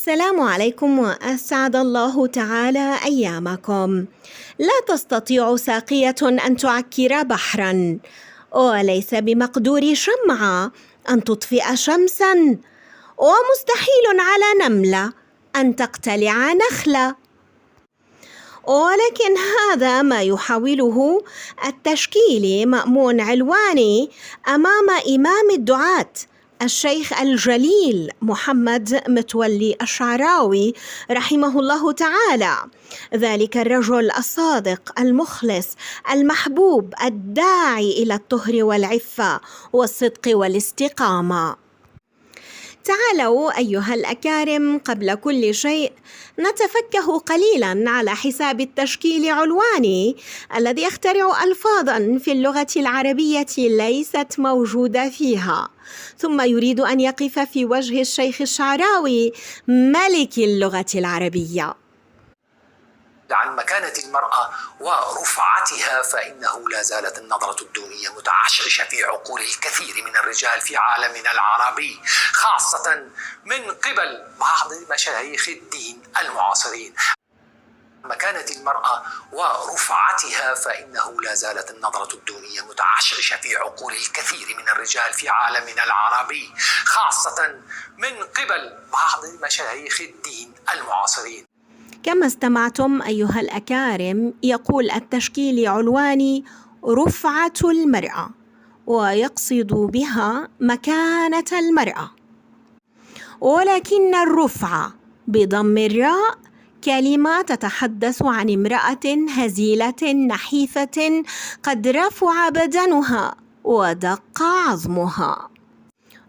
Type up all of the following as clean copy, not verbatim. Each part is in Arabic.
السلام عليكم وأسعد الله تعالى أيامكم. لا تستطيع ساقية أن تعكر بحرا، وليس بمقدور شمعة أن تطفئ شمسا، ومستحيل على نملة أن تقتلع نخلة. ولكن هذا ما يحاوله التشكيلي مأمون علواني أمام إمام الدعاة الشيخ الجليل محمد متولي الشعراوي رحمه الله تعالى، ذلك الرجل الصادق المخلص المحبوب الداعي إلى الطهر والعفة والصدق والاستقامة. تعالوا أيها الأكارم، قبل كل شيء نتفكه قليلا على حساب التشكيل علواني الذي يخترع ألفاظا في اللغة العربية ليست موجودة فيها، ثم يريد أن يقف في وجه الشيخ الشعراوي ملك اللغة العربية. عن مكانة المرأة ورفعتها، فإنه لا زالت النظرة الدونية متعشعشة في عقول الكثير من الرجال في عالمنا العربي، خاصة من قبل بعض مشايخ الدين المعاصرين. مكانة المرأة ورفعتها، فإنه لا زالت النظرة الدونية متعشعشة في عقول الكثير من الرجال في عالمنا العربي، خاصة من قبل بعض مشايخ الدين المعاصرين. كما استمعتم أيها الأكارم، يقول التشكيل علواني رفعة المرأة، ويقصد بها مكانة المرأة، ولكن الرفعة بضم الراء كلمة تتحدث عن امرأة هزيلة نحيفة قد رفع بدنها ودق عظمها.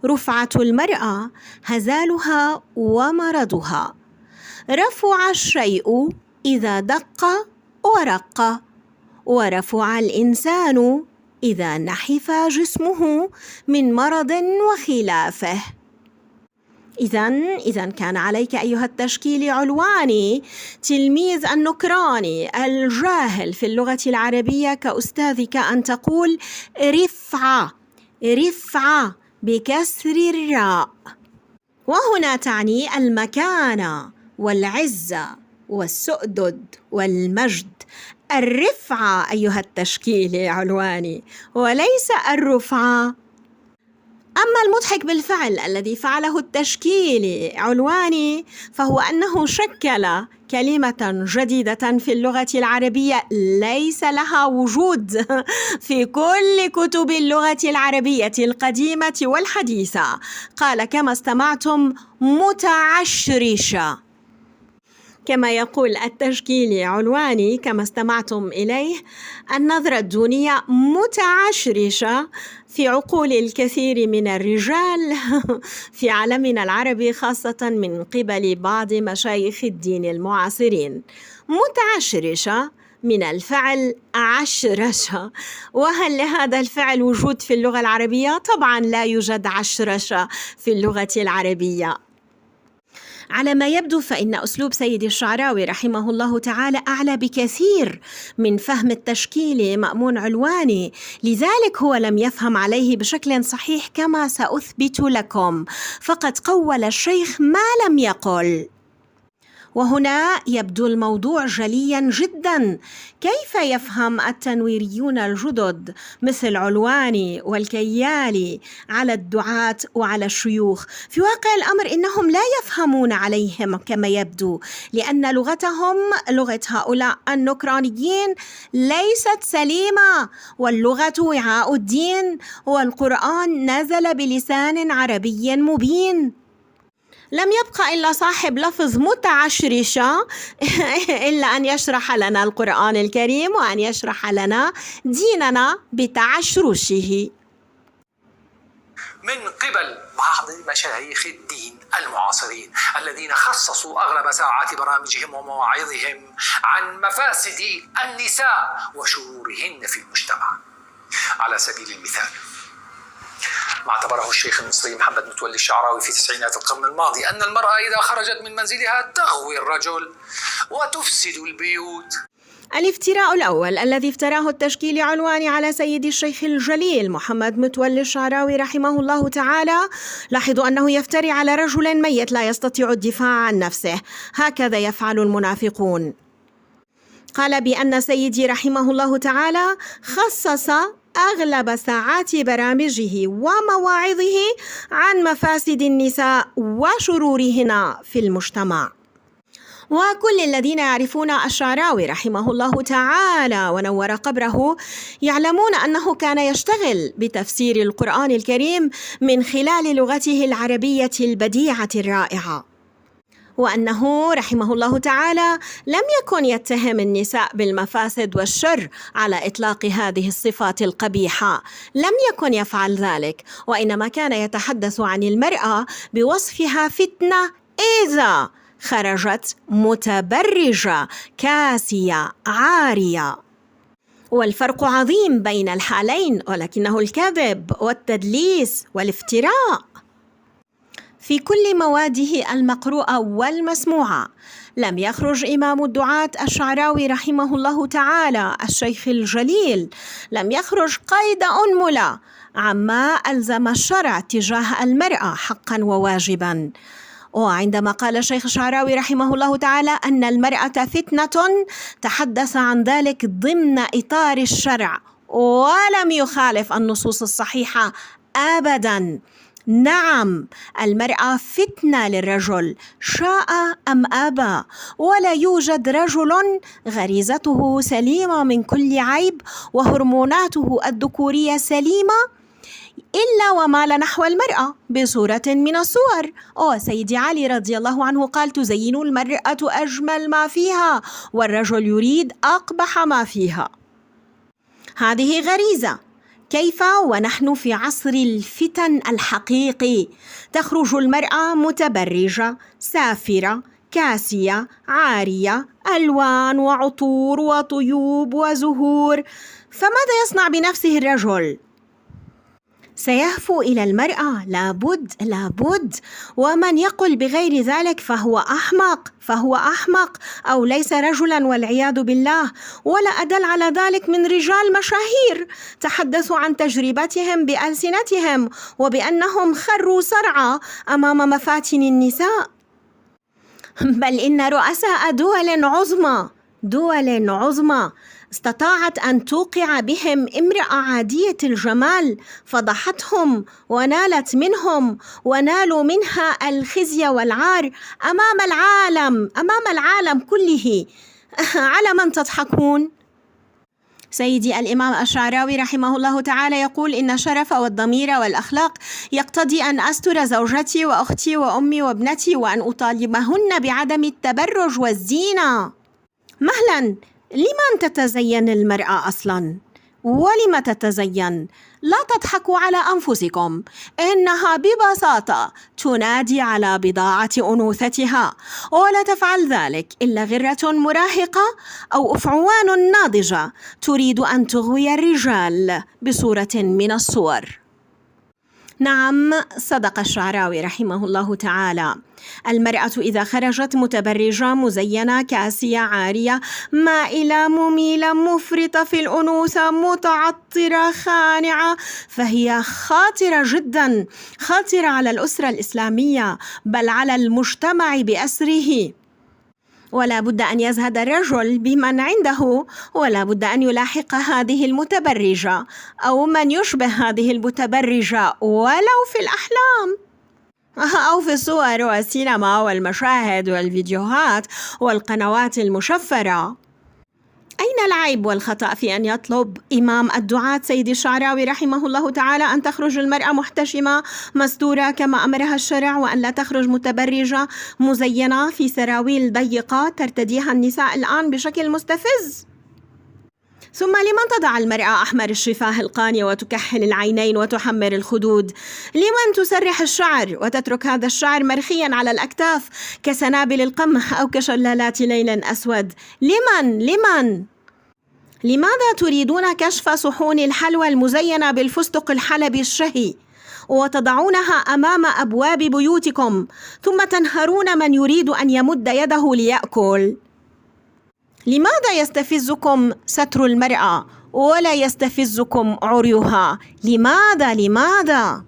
رفعة المرأة هزالها ومرضها. رفع الشيء إذا دق ورق، ورفع الإنسان إذا نحف جسمه من مرض وخلافه. إذن كان عليك أيها التشكيل علواني تلميذ النكراني الجاهل في اللغة العربية كأستاذك أن تقول رفعة بكسر الراء، وهنا تعني المكانة والعزة والسؤدد والمجد. الرفعة أيها التشكيل علواني، وليس الرفعة. أما المضحك بالفعل الذي فعله التشكيل علواني فهو أنه شكل كلمة جديدة في اللغة العربية ليس لها وجود في كل كتب اللغة العربية القديمة والحديثة. قال كما استمعتم متعشرشة. كما يقول التشكيل علواني كما استمعتم إليه، النظرة الدونية متعشرشة في عقول الكثير من الرجال في عالمنا العربي، خاصة من قبل بعض مشايخ الدين المعاصرين. متعشرشة من الفعل عشرشة، وهل لهذا الفعل وجود في اللغة العربية؟ طبعا لا يوجد عشرشة في اللغة العربية. على ما يبدو فإن أسلوب سيد الشعراوي رحمه الله تعالى أعلى بكثير من فهم التشكيل مأمون علواني، لذلك هو لم يفهم عليه بشكل صحيح كما سأثبت لكم، فقد قول الشيخ ما لم يقل. وهنا يبدو الموضوع جليا جدا. كيف يفهم التنويريون الجدد مثل علواني والكيالي على الدعاة وعلى الشيوخ؟ في واقع الأمر إنهم لا يفهمون عليهم كما يبدو، لأن لغتهم لغة هؤلاء النكرانيين ليست سليمة، واللغة وعاء الدين، والقرآن نزل بلسان عربي مبين. لم يبقى إلا صاحب لفظ متعشرشة إلا أن يشرح لنا القرآن الكريم وأن يشرح لنا ديننا بتعشرشه. من قبل بعض مشايخ الدين المعاصرين الذين خصصوا أغلب ساعات برامجهم ومواعظهم عن مفاسد النساء وشرورهن في المجتمع. على سبيل المثال، ما اعتبره الشيخ المصري محمد متولي الشعراوي في تسعينات القرن الماضي أن المرأة إذا خرجت من منزلها تغوي الرجل وتفسد البيوت. الافتراء الأول الذي افتراه التشكيل العلواني على سيدي الشيخ الجليل محمد متولي الشعراوي رحمه الله تعالى. لاحظوا أنه يفتري على رجل ميت لا يستطيع الدفاع عن نفسه، هكذا يفعل المنافقون. قال بأن سيدي رحمه الله تعالى خصص أغلب ساعات برامجه ومواعظه عن مفاسد النساء وشرورهن في المجتمع. وكل الذين يعرفون الشعراوي رحمه الله تعالى ونور قبره يعلمون أنه كان يشتغل بتفسير القرآن الكريم من خلال لغته العربية البديعة الرائعة، وأنه رحمه الله تعالى لم يكن يتهم النساء بالمفاسد والشر على إطلاق هذه الصفات القبيحة، لم يكن يفعل ذلك، وإنما كان يتحدث عن المرأة بوصفها فتنة إذا خرجت متبرجة كاسية عارية. والفرق عظيم بين الحالين، ولكنه الكذب والتدليس والافتراء في كل مواده المقروءة والمسموعة. لم يخرج إمام الدعاة الشعراوي رحمه الله تعالى الشيخ الجليل، لم يخرج قيد أنملة عما ألزم الشرع تجاه المرأة حقا وواجبا. وعندما قال الشيخ الشعراوي رحمه الله تعالى أن المرأة فتنة، تحدث عن ذلك ضمن إطار الشرع ولم يخالف النصوص الصحيحة أبدا. نعم، المرأة فتنة للرجل شاء أم أبى، ولا يوجد رجل غريزته سليمة من كل عيب وهرموناته الذكورية سليمة إلا ومال نحو المرأة بصورة من الصور. سيدي علي رضي الله عنه قال: تزين المرأة أجمل ما فيها والرجل يريد أقبح ما فيها. هذه غريزة. كيف ونحن في عصر الفتن الحقيقي؟ تخرج المرأة متبرجة سافرة كاسية عارية، ألوان وعطور وطيوب وزهور، فماذا يصنع بنفسه الرجل؟ سيهفو إلى المرأة، لابد. ومن يقل بغير ذلك فهو أحمق أو ليس رجلا والعياذ بالله. ولا أدل على ذلك من رجال مشاهير تحدثوا عن تجربتهم بألسنتهم وبأنهم خروا صرعى أمام مفاتن النساء، بل إن رؤساء دول عظمى استطاعت أن توقع بهم امرأة عادية الجمال، فضحتهم ونالت منهم ونالوا منها الخزي والعار أمام العالم كله. على من تضحكون؟ سيدي الإمام الشعراوي رحمه الله تعالى يقول: إن الشرف والضمير والأخلاق يقتضي أن أستر زوجتي وأختي وأمي وابنتي وأن أطالبهن بعدم التبرج والزينة. مهلا، لمن تتزين المرأة أصلا؟ ولم تتزين؟ لا تضحكوا على أنفسكم، إنها ببساطة تنادي على بضاعة أنوثتها، ولا تفعل ذلك إلا غرة مراهقة أو أفعوان ناضجة تريد أن تغوي الرجال بصورة من الصور. نعم، صدق الشعراوي رحمه الله تعالى. المرأة إذا خرجت متبرجة مزينة كاسية عارية مائلة مميلة مفرطة في الأنوثة متعطرة خانعة، فهي خطرة جدا، خطرة على الأسرة الإسلامية بل على المجتمع بأسره. ولا بد أن يزهد الرجل بمن عنده، ولا بد أن يلاحق هذه المتبرجة أو من يشبه هذه المتبرجة ولو في الأحلام أو في الصور والسينما والمشاهد والفيديوهات والقنوات المشفرة. أين العيب والخطأ في أن يطلب إمام الدعاة سيدي الشعراوي رحمه الله تعالى أن تخرج المرأة محتشمة مستورة كما أمرها الشرع، وأن لا تخرج متبرجة مزينة في سراويل ضيقة ترتديها النساء الآن بشكل مستفز؟ ثم لمن تضع المرأة أحمر الشفاه القانية وتكحل العينين وتحمر الخدود؟ لمن تسرح الشعر وتترك هذا الشعر مرخيا على الأكتاف كسنابل القمح أو كشلالات ليل أسود؟ لمن؟ لماذا تريدون كشف صحون الحلوى المزينة بالفستق الحلبي الشهي وتضعونها أمام أبواب بيوتكم ثم تنهرون من يريد أن يمد يده ليأكل؟ لماذا يستفزكم ستر المرأة ولا يستفزكم عريها؟ لماذا؟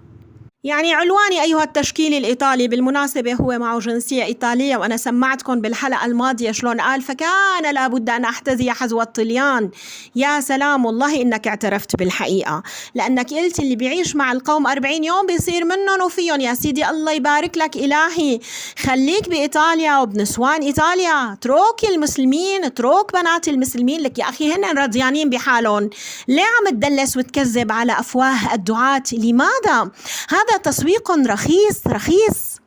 يعني علواني أيها التشكيل الإيطالي بالمناسبة هو معه جنسية إيطالية، وأنا سمعتكم بالحلقة الماضية شلون قال فكان لابد أن أحتذي حذو الطليان. يا سلام، والله إنك اعترفت بالحقيقة، لأنك قلت اللي بيعيش مع القوم 40 يوم بيصير منهم وفيهم. يا سيدي الله يبارك لك إلهي، خليك بإيطاليا وبنسوان إيطاليا، اترك المسلمين، اترك بنات المسلمين لك يا أخي، هن رضيانين بحالهم. ليه عم تدلس وتكذب على أفواه الدعاة؟ لماذا؟ هذا تسويق رخيص.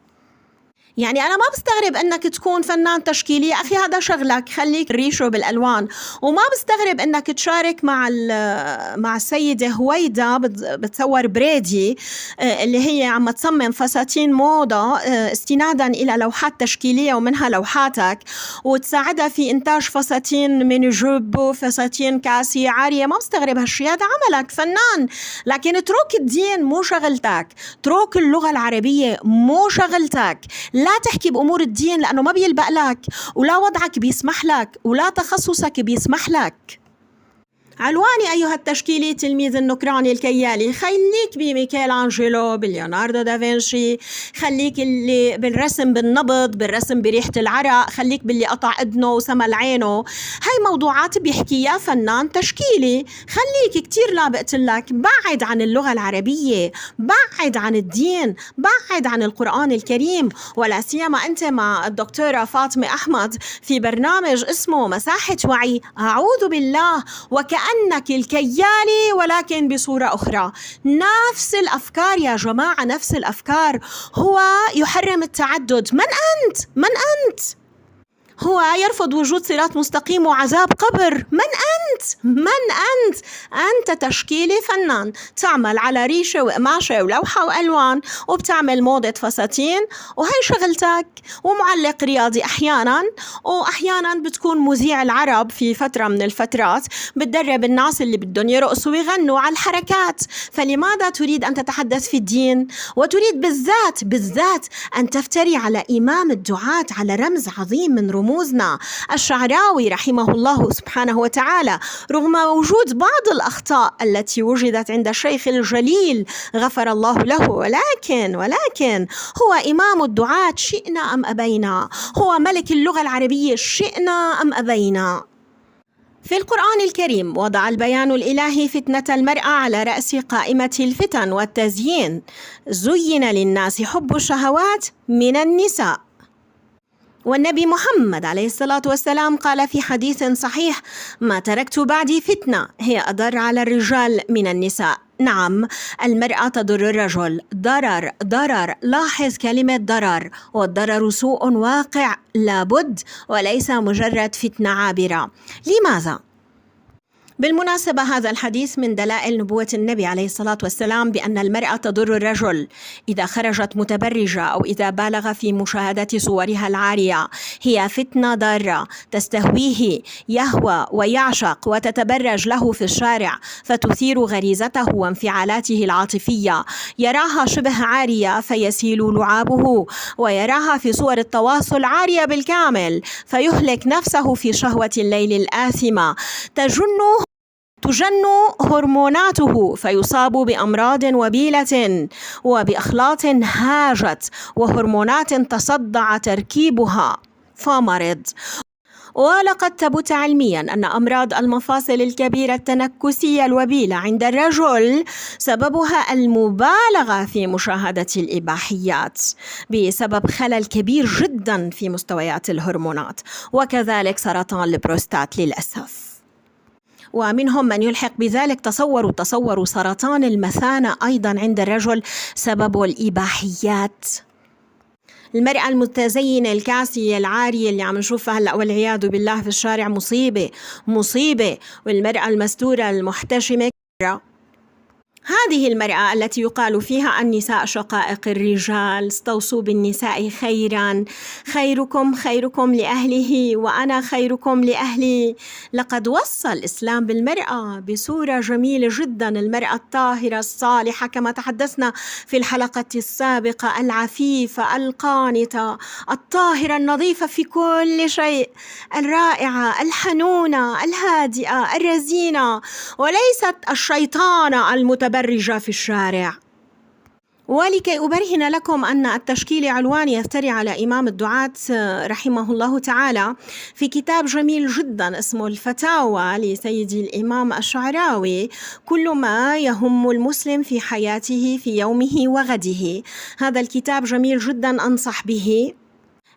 يعني أنا ما بستغرب أنك تكون فنان تشكيلي، أخي هذا شغلك، خليك ريشه بالألوان. وما بستغرب أنك تشارك مع السيدة هويدا بتصور بريدي اللي هي عم تصمم فساتين موضة استنادا إلى لوحات تشكيلية ومنها لوحاتك، وتساعدها في إنتاج فساتين من جوب وفساتين كاسية عارية. ما بستغرب هالشي، هذا عملك، فنان. لكن اترك الدين، مو شغلتك. اترك اللغة العربية، مو شغلتك. لا تحكي بأمور الدين لأنه ما بيلبق لك، ولا وضعك بيسمح لك، ولا تخصصك بيسمح لك. علواني أيها التشكيلي تلميذ النكراني الكيالي، خليك بميكيل أنجلو، بليوناردو دافنشي، خليك اللي بالرسم بالنبض، بالرسم بريحة العرق، خليك باللي قطع إذنه وسمل عينه. هاي موضوعات بيحكيها فنان تشكيلي. خليك كتير لابقت لك، بعد عن اللغة العربية، بعد عن الدين، بعد عن القرآن الكريم. ولا سيما أنت مع الدكتورة فاطمة أحمد في برنامج اسمه مساحة وعي. أعوذ بالله، وكأنك الكيالي ولكن بصورة أخرى. نفس الأفكار يا جماعة، نفس الأفكار. هو يحرم التعدد. من أنت؟ هو يرفض وجود صراط مستقيم وعذاب قبر. من أنت؟ أنت تشكيلي فنان، تعمل على ريشة وقماشة ولوحة وألوان، وبتعمل موضة فساتين، وهي شغلتك. ومعلق رياضي أحيانا، وأحيانا بتكون مذيع العرب في فترة من الفترات، بتدرب الناس اللي بدهم يرقصوا ويغنوا على الحركات. فلماذا تريد أن تتحدث في الدين؟ وتريد بالذات أن تفتري على إمام الدعاة، على رمز عظيم من رموزنا الشعراوي رحمه الله سبحانه وتعالى، رغم وجود بعض الأخطاء التي وجدت عند الشيخ الجليل غفر الله له، ولكن هو إمام الدعاة شئنا أم أبينا، هو ملك اللغة العربية شئنا أم أبينا. في القرآن الكريم وضع البيان الإلهي فتنة المرأة على رأس قائمة الفتن والتزيين. زين للناس حب الشهوات من النساء. والنبي محمد عليه الصلاة والسلام قال في حديث صحيح: ما تركت بعدي فتنة هي أضر على الرجال من النساء. نعم، المرأة تضر الرجل. ضرر، لاحظ كلمة ضرر، والضرر سوء واقع لابد، وليس مجرد فتنة عابرة. لماذا؟ بالمناسبة هذا الحديث من دلائل نبوة النبي عليه الصلاة والسلام بأن المرأة تضر الرجل إذا خرجت متبرجة أو إذا بالغ في مشاهدة صورها العارية. هي فتنة ضارة تستهويه، يهوى ويعشق وتتبرج له في الشارع، فتثير غريزته وانفعالاته العاطفية. يراها شبه عارية فيسيل لعابه، ويراها في صور التواصل عارية بالكامل فيهلك نفسه في شهوة الليل الآثمة. تجن هرموناته فيصاب بأمراض وبيلة وبأخلاط هاجت وهرمونات تصدع تركيبها فمرض. ولقد ثبت علميا أن أمراض المفاصل الكبيرة التنكسية الوبيلة عند الرجل سببها المبالغة في مشاهدة الإباحيات بسبب خلل كبير جدا في مستويات الهرمونات، وكذلك سرطان البروستات للأسف. ومنهم من يلحق بذلك تصوروا سرطان المثانة أيضا عند الرجل سبب الإباحيات. المرأة المتزينة الكاسية العارية اللي عم نشوفها هلأ والعياذ بالله في الشارع مصيبة. والمرأة المستورة المحتشمة. هذه المرأة التي يقال فيها النساء شقائق الرجال، استوصوا بالنساء خيرا، خيركم خيركم لأهله وأنا خيركم لأهلي. لقد وصى الإسلام بالمرأة بصورة جميلة جدا، المرأة الطاهرة الصالحة كما تحدثنا في الحلقة السابقة، العفيفة القانتة الطاهرة النظيفة في كل شيء، الرائعة الحنونة الهادئة الرزينة، وليست الشيطانة المتبرجة في الشارع. ولكي أبرهن لكم أن التشكيل علواني يفتري على إمام الدعاة رحمه الله تعالى في كتاب جميل جدا اسمه الفتاوى لسيدي الإمام الشعراوي، كل ما يهم المسلم في حياته في يومه وغده. هذا الكتاب جميل جدا، أنصح به،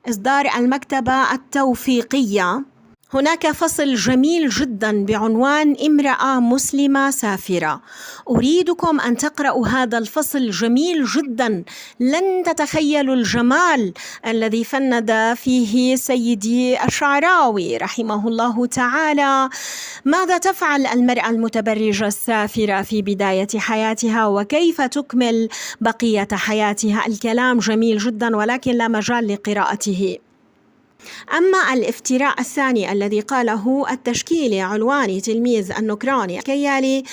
إصدار المكتبة التوفيقية. هناك فصل جميل جدا بعنوان امرأة مسلمة سافرة، أريدكم أن تقرأوا هذا الفصل، جميل جدا، لن تتخيلوا الجمال الذي فند فيه سيدي الشعراوي رحمه الله تعالى. ماذا تفعل المرأة المتبرجة السافرة في بداية حياتها وكيف تكمل بقية حياتها؟ الكلام جميل جدا ولكن لا مجال لقراءته. أما الافتراء الثاني الذي قاله التشكيلي علواني تلميذ النكراني الكيالي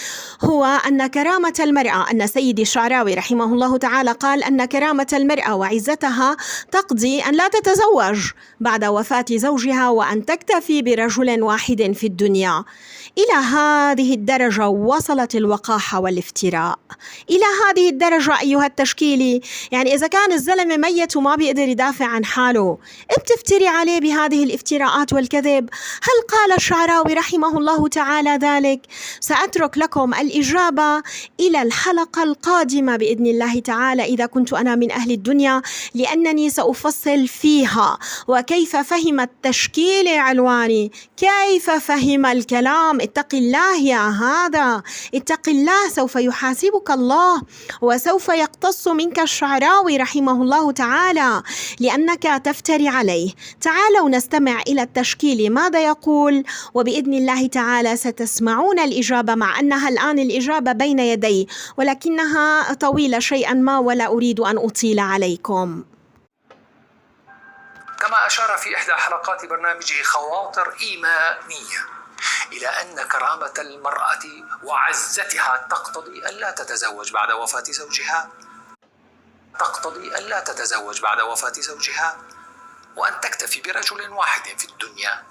هو أن كرامة المرأة، أن سيدي الشعراوي رحمه الله تعالى قال أن كرامة المرأة وعزتها تقضي أن لا تتزوج بعد وفاة زوجها وأن تكتفي برجل واحد في الدنيا. إلى هذه الدرجة وصلت الوقاحة والافتراء، إلى هذه الدرجة أيها التشكيلي. يعني إذا كان الزلمة ميت وما بيقدر يدافع عن حاله، بتفتري عليه بهذه الافتراءات والكذب؟ هل قال الشعراوي رحمه الله تعالى ذلك؟ سأترك لكم الإجابة إلى الحلقة القادمة بإذن الله تعالى إذا كنت أنا من أهل الدنيا، لأنني سأفصل فيها وكيف فهم التشكيل علواني، كيف فهم الكلام. اتق الله يا هذا، اتق الله، سوف يحاسبك الله وسوف يقتص منك الشعراوي رحمه الله تعالى لأنك تفتري عليه. تعالوا نستمع إلى التشكيل ماذا يقول، وبإذن الله تعالى ستسمعون الإجابة، مع أنها الآن الإجابة بين يدي ولكنها طويلة شيئا ما ولا أريد أن أطيل عليكم. كما أشار في إحدى حلقات برنامجه خواطر إيمانية إلى أن كرامة المرأة وعزتها تقتضي أن لا تتزوج بعد وفاة زوجها، تقتضي أن لا تتزوج بعد وفاة زوجها وأن تكتفي برجل واحد في الدنيا.